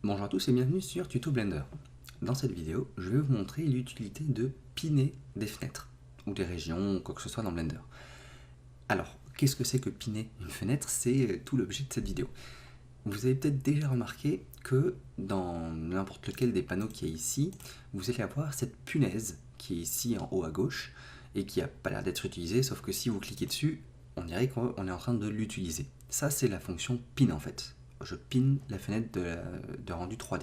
Bonjour à tous et bienvenue sur Tuto Blender. Dans cette vidéo, je vais vous montrer l'utilité de piner des fenêtres, ou des régions, ou quoi que ce soit dans Blender. Alors, qu'est-ce que c'est que piner une fenêtre? C'est tout l'objet de cette vidéo. Vous avez peut-être déjà remarqué que dans n'importe lequel des panneaux qui est ici, vous allez avoir cette punaise qui est ici en haut à gauche, et qui n'a pas l'air d'être utilisée, sauf que si vous cliquez dessus, on dirait qu'on est en train de l'utiliser. Ça, c'est la fonction pin en fait. Je pin la fenêtre de rendu 3D.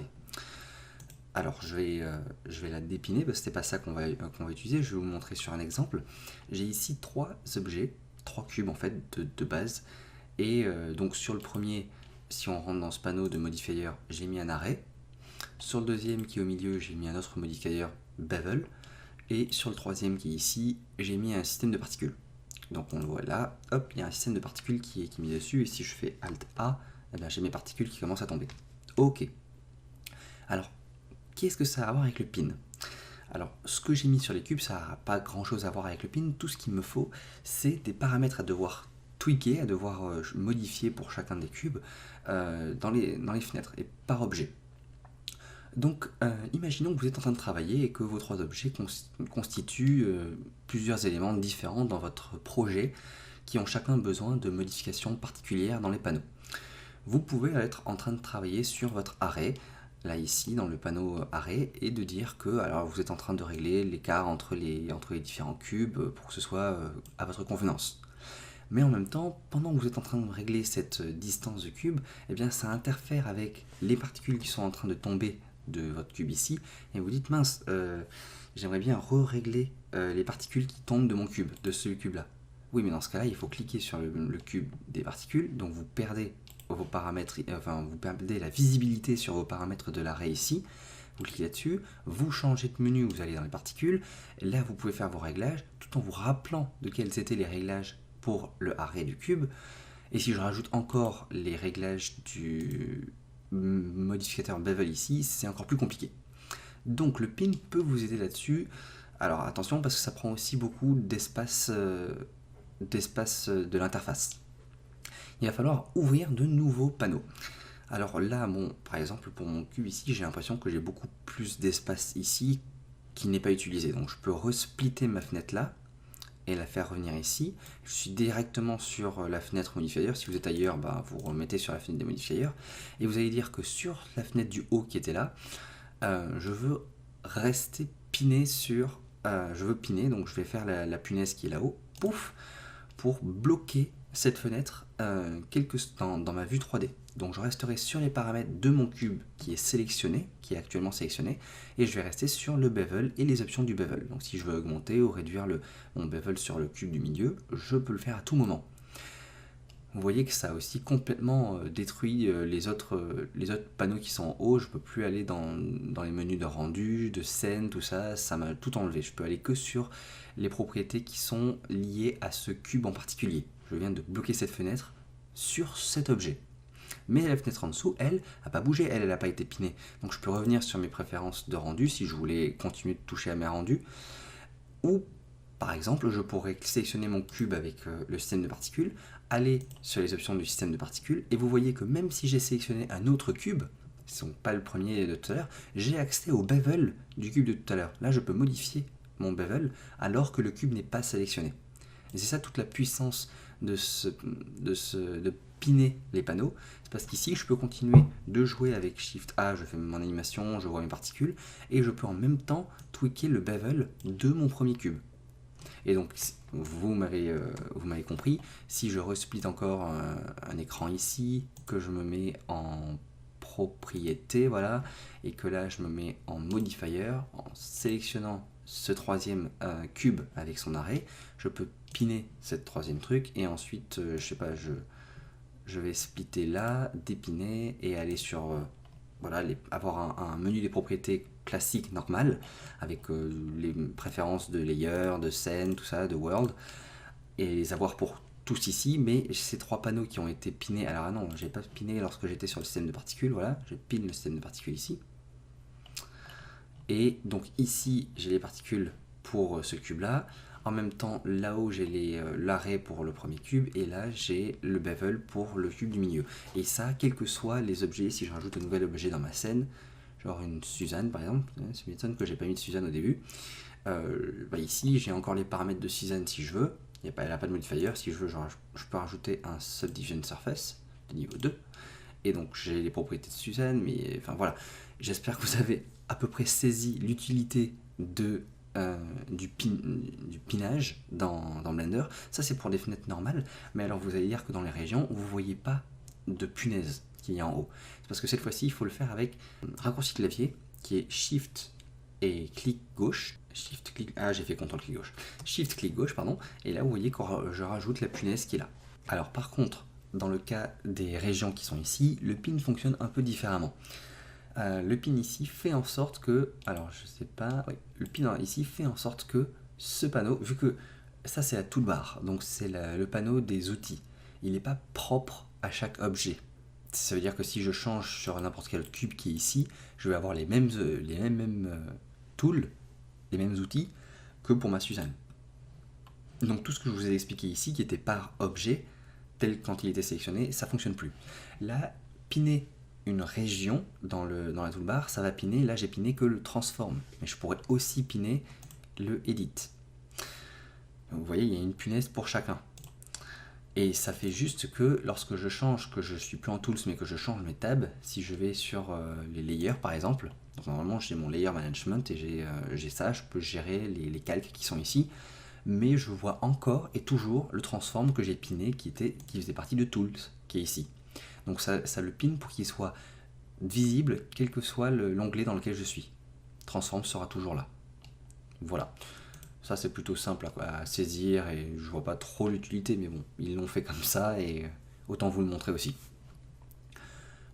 Alors je vais la dépiner parce que c'est pas ça qu'on va utiliser. Je vais vous montrer sur un exemple. J'ai ici trois objets, trois cubes en fait de base. Et donc sur le premier, si on rentre dans ce panneau de modifier, j'ai mis un arrêt. Sur le deuxième qui est au milieu, j'ai mis un autre modifier bevel. Et sur le troisième qui est ici, j'ai mis un système de particules. Donc on le voit là, hop, il y a un système de particules qui est mis dessus. Et si je fais Alt A, eh bien, j'ai mes particules qui commencent à tomber. Ok. Alors, qu'est-ce que ça a à voir avec le pin? Alors, ce que j'ai mis sur les cubes, ça n'a pas grand chose à voir avec le pin. Tout ce qu'il me faut, c'est des paramètres à devoir tweaker, à devoir modifier pour chacun des cubes dans les fenêtres et par objet. Donc, imaginons que vous êtes en train de travailler et que vos trois objets constituent plusieurs éléments différents dans votre projet qui ont chacun besoin de modifications particulières dans les panneaux. Vous pouvez être en train de travailler sur votre arrêt, là ici dans le panneau arrêt, et de dire que alors vous êtes en train de régler l'écart entre les différents cubes pour que ce soit à votre convenance. Mais en même temps, pendant que vous êtes en train de régler cette distance de cube, eh bien ça interfère avec les particules qui sont en train de tomber de votre cube ici, et vous dites mince, j'aimerais bien re-régler les particules qui tombent de mon cube, de ce cube là. Oui, mais dans ce cas là, il faut cliquer sur le cube des particules, donc vous perdez vos paramètres, enfin vous perdez la visibilité sur vos paramètres de l'arrêt ici, vous cliquez là-dessus, vous changez de menu, vous allez dans les particules, et là vous pouvez faire vos réglages, tout en vous rappelant de quels étaient les réglages pour le arrêt du cube, et si je rajoute encore les réglages du modificateur bevel ici, c'est encore plus compliqué. Donc le pin peut vous aider là-dessus, alors attention parce que ça prend aussi beaucoup d'espace de l'interface. Il va falloir ouvrir de nouveaux panneaux. Alors là, bon, par exemple, pour mon cube ici, j'ai l'impression que j'ai beaucoup plus d'espace ici qui n'est pas utilisé. Donc je peux resplitter ma fenêtre là et la faire revenir ici. Je suis directement sur la fenêtre modifier. Si vous êtes ailleurs, bah, vous remettez sur la fenêtre des modifiers. Et vous allez dire que sur la fenêtre du haut qui était là, je veux rester piné sur... je veux piner, donc je vais faire la punaise qui est là-haut, pouf, pour bloquer cette fenêtre dans ma vue 3D. Donc je resterai sur les paramètres de mon cube qui est sélectionné, qui est actuellement sélectionné, et je vais rester sur le bevel et les options du bevel. Donc si je veux augmenter ou réduire mon bevel sur le cube du milieu, je peux le faire à tout moment. Vous voyez que ça a aussi complètement détruit les autres panneaux qui sont en haut. Je ne peux plus aller dans les menus de rendu, de scène, tout ça, ça m'a tout enlevé. Je peux aller que sur les propriétés qui sont liées à ce cube en particulier. Je viens de bloquer cette fenêtre sur cet objet. Mais la fenêtre en dessous, elle, n'a pas bougé, elle n'a pas été pinée. Donc je peux revenir sur mes préférences de rendu si je voulais continuer de toucher à mes rendus. Ou par exemple, je pourrais sélectionner mon cube avec le système de particules, aller sur les options du système de particules, et vous voyez que même si j'ai sélectionné un autre cube, ce n'est pas le premier de tout à l'heure, j'ai accès au bevel du cube de tout à l'heure. Là, je peux modifier mon bevel alors que le cube n'est pas sélectionné. Et c'est ça toute la puissance de piner les panneaux. C'est parce qu'ici, je peux continuer de jouer avec Shift A, je fais mon animation, je vois mes particules, et je peux en même temps tweaker le bevel de mon premier cube. Et donc, vous m'avez compris, si je resplit encore un écran ici, que je me mets en propriété, voilà, et que là je me mets en modifier, en sélectionnant ce troisième cube avec son arrêt, je peux piner cette troisième truc, et ensuite, je sais pas, je vais splitter là, dépiner, et aller sur... voilà, avoir un menu des propriétés classique, normal, avec les préférences de layer, de scène, tout ça, de world, et les avoir pour tous ici, mais ces trois panneaux qui ont été pinés, alors non, j'ai pas piné lorsque j'étais sur le système de particules, voilà, je pine le système de particules ici, et donc ici, j'ai les particules pour ce cube-là, En même temps, là-haut, j'ai l'arrêt pour le premier cube, et là, j'ai le bevel pour le cube du milieu. Et ça, quels que soient les objets, si je rajoute un nouvel objet dans ma scène, genre une Suzanne par exemple, ça m'étonne que j'ai pas mis de Suzanne au début. Ici, j'ai encore les paramètres de Suzanne si je veux. Elle n'a pas de modifier. Si je veux, je peux rajouter un Subdivision Surface de niveau 2. Et donc, j'ai les propriétés de Suzanne, mais enfin voilà. J'espère que vous avez à peu près saisi l'utilité du pinage dans Blender. Ça, c'est pour des fenêtres normales. Mais alors, vous allez dire que dans les régions, vous ne voyez pas de punaise qu'il y a en haut. C'est parce que cette fois-ci, il faut le faire avec un raccourci clavier qui est Shift et clic gauche. J'ai fait CTRL clic gauche. Shift clic gauche, pardon. Et là, vous voyez que je rajoute la punaise qui est là. Alors, par contre, dans le cas des régions qui sont ici, le pin fonctionne un peu différemment. Le pin ici fait en sorte que, alors je sais pas, oui, le pin ici fait en sorte que ce panneau, vu que ça c'est la toolbar, donc c'est le panneau des outils, il n'est pas propre à chaque objet. Ça veut dire que si je change sur n'importe quel autre cube qui est ici, je vais avoir les mêmes tools, les mêmes outils que pour ma Suzanne. Donc tout ce que je vous ai expliqué ici, qui était par objet, tel quand il était sélectionné, ça ne fonctionne plus. Là, piner une région dans la toolbar, ça va piner, là j'ai piné que le transform, mais je pourrais aussi piner le edit. Donc, vous voyez, il y a une punaise pour chacun. Et ça fait juste que lorsque je change, que je suis plus en tools, mais que je change mes tabs, si je vais sur les layers par exemple, donc normalement j'ai mon layer management et j'ai ça, je peux gérer les calques qui sont ici, mais je vois encore et toujours le transform que j'ai piné qui faisait partie de tools, qui est ici. Donc ça le pin pour qu'il soit visible, quel que soit l'onglet dans lequel je suis. Transform sera toujours là. Voilà. Ça c'est plutôt simple à saisir et je vois pas trop l'utilité, mais bon, ils l'ont fait comme ça et autant vous le montrer aussi.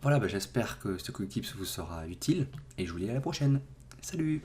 Voilà, j'espère que ce quick tips vous sera utile et je vous dis à la prochaine. Salut!